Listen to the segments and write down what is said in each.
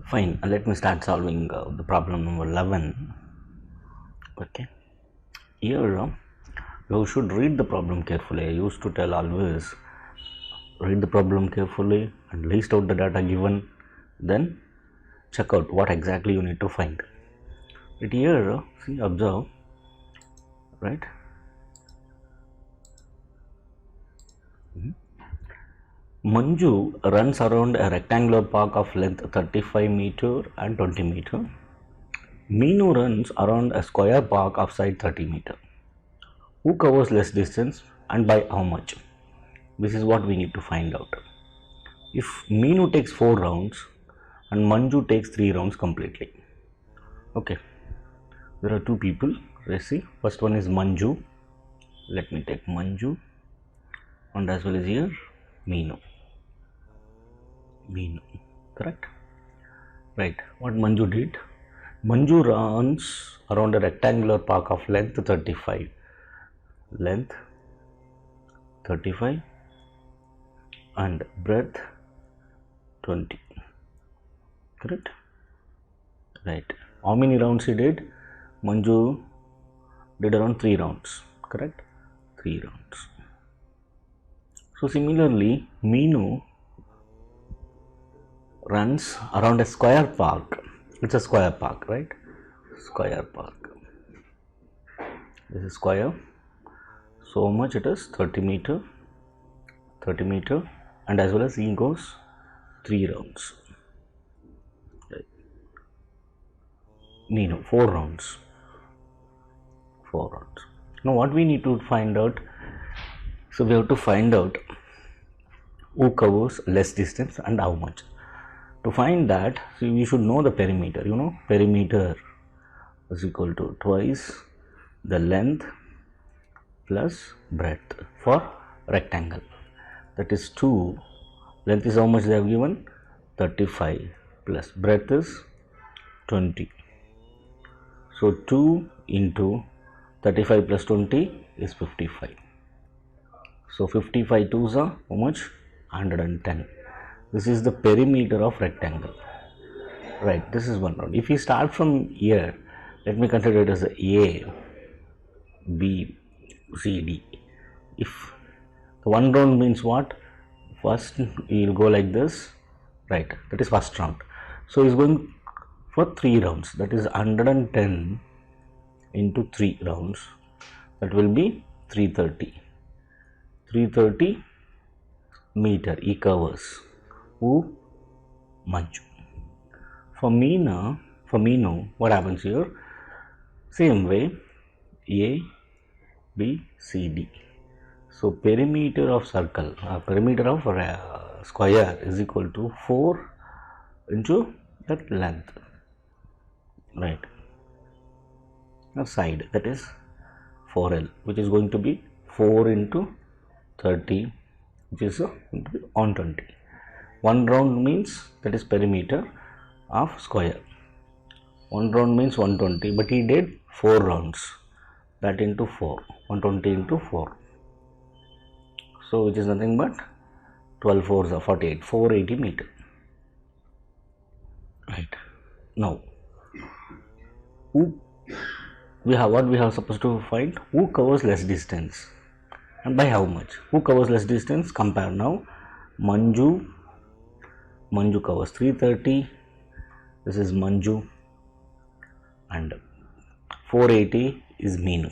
Fine, let me start solving the problem number 11. Okay, here you should read the problem carefully. I used to tell always read the problem carefully and list out the data given, then check out what exactly you need to find. But here, see, observe, right? Manju runs around a rectangular park of length 35 meter and 20 meter. Meenu runs around a square park of side 30 meter. Who covers less distance and by how much? This is what we need to find out. If Meenu takes 4 rounds and Manju takes 3 rounds completely. Okay, there are 2 people. Let's see. First one is Manju. Let me take Manju, and as well as here Meenu. Correct? Right. What Manju did? Manju runs around a rectangular park of length 35. Length 35 and breadth 20. Correct? Right. How many rounds he did? Manju did around 3 rounds. Correct? 3 rounds. So similarly, Meenu runs around a square park. It's a square park, right? Square park. This is square. So much it is 30 meter, and as well as he goes 3 rounds. Right. Meenu 4 rounds. 4 rounds. Now what we need to find out? So we have to find out who covers less distance and how much. To find that, so we should know the perimeter. You know, perimeter is equal to twice the length plus breadth for rectangle. That is 2. Length is how much they have given? 35 plus breadth is 20. So 2 into 35 plus 20 is 55. So 55 twos are how much? 110. This is the perimeter of rectangle. Right, this is one round. If we start from here, let me consider it as A, B, C, D. If the one round means what? First we will go like this, right? That is first round. So he is going for 3 rounds. That is 110 into 3 rounds. That will be 330. 330 meter he covers. Who? Manju. For Meenu, what happens here? Same way, A, B, C, D. So perimeter of circle, perimeter of square is equal to 4 into that length, right? Now side, that is 4L, which is going to be 4 into 30, which is going to be 120. 1 round means that is perimeter of square. 1 round means 120, but he did 4 rounds. That into 4, 120 into 4. So which is nothing but 12 fours are 48, 480 meter. Right. Now, what we have supposed to find? Who covers less distance and by how much? Who covers less distance? Compare now. Manju covers 330. This is Manju, and 480 is Meenu.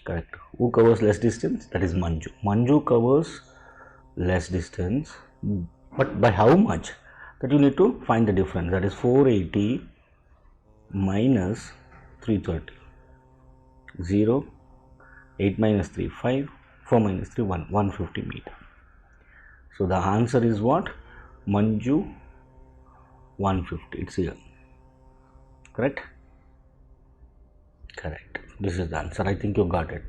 Correct. Who covers less distance? That is Manju. Manju covers less distance, but by how much? That you need to find the difference. That is 480 minus 330. 0, 8 minus 3, 5, 4 minus 3, 1, 150 meter. So the answer is what? Manju 150. It's here. Correct? Correct. This is the answer. I think you got it.